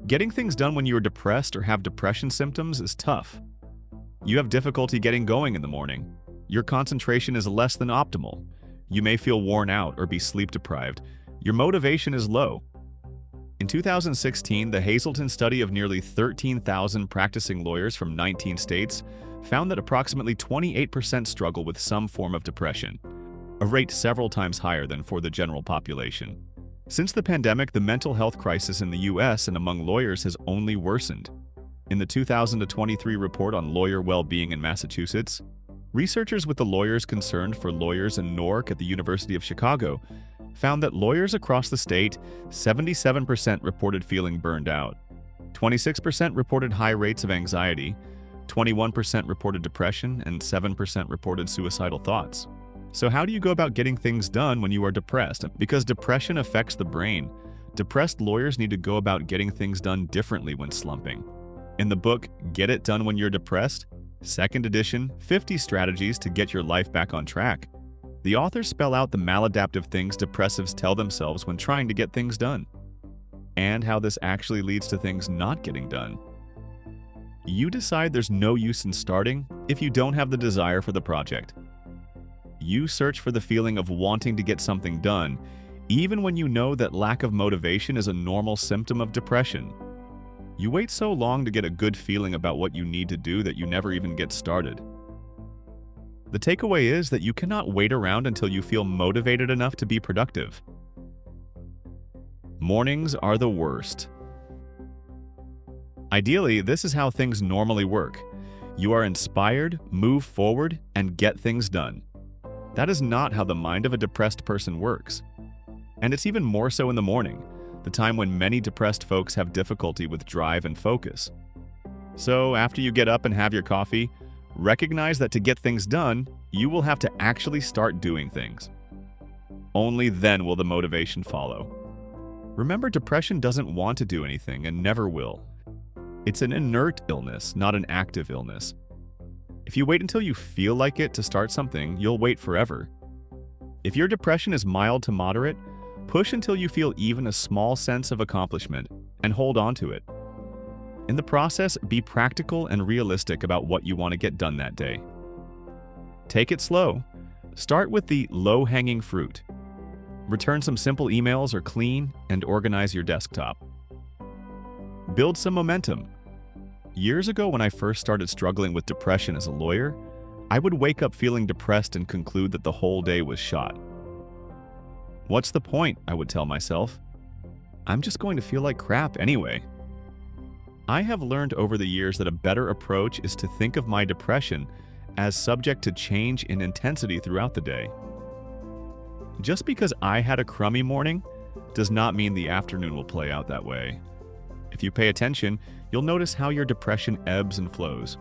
Getting things done when you are depressed or have depression symptoms is tough. You have difficulty getting going in the morning. Your concentration is less than optimal. You may feel worn out or be sleep deprived. Your motivation is low. In 2016, the Hazelton study of nearly 13,000 practicing lawyers from 19 states found that approximately 28% struggle with some form of depression, a rate several times higher than for the general population. Since the pandemic, the mental health crisis in the U.S. and among lawyers has only worsened. In the 2023 report on lawyer well-being in Massachusetts, researchers with the Lawyers Concerned for Lawyers in Newark at the University of Chicago found that lawyers across the state, 77% reported feeling burned out, 26% reported high rates of anxiety, 21% reported depression, and 7% reported suicidal thoughts. So how do you go about getting things done when you are depressed? Because depression affects the brain, depressed lawyers need to go about getting things done differently when slumping. In the book, Get It Done When You're Depressed, 2nd edition, 50 Strategies to Get Your Life Back on Track, the authors spell out the maladaptive things depressives tell themselves when trying to get things done, and how this actually leads to things not getting done. You decide there's no use in starting if you don't have the desire for the project. You search for the feeling of wanting to get something done, even when you know that lack of motivation is a normal symptom of depression. You wait so long to get a good feeling about what you need to do that you never even get started. The takeaway is that you cannot wait around until you feel motivated enough to be productive. Mornings are the worst. Ideally, this is how things normally work. You are inspired, move forward, and get things done. That is not how the mind of a depressed person works. And it's even more so in the morning, the time when many depressed folks have difficulty with drive and focus. So after you get up and have your coffee, recognize that to get things done, you will have to actually start doing things. Only then will the motivation follow. Remember, depression doesn't want to do anything and never will. It's an inert illness, not an active illness. If you wait until you feel like it to start something, you'll wait forever. If your depression is mild to moderate, push until you feel even a small sense of accomplishment and hold on to it. In the process, be practical and realistic about what you want to get done that day. Take it slow. Start with the low-hanging fruit. Return some simple emails or clean and organize your desktop. Build some momentum. Years ago, when I first started struggling with depression as a lawyer, I would wake up feeling depressed and conclude that the whole day was shot. What's the point, I would tell myself. I'm just going to feel like crap anyway. I have learned over the years that a better approach is to think of my depression as subject to change in intensity throughout the day. Just because I had a crummy morning does not mean the afternoon will play out that way. If you pay attention, you'll notice how your depression ebbs and flows.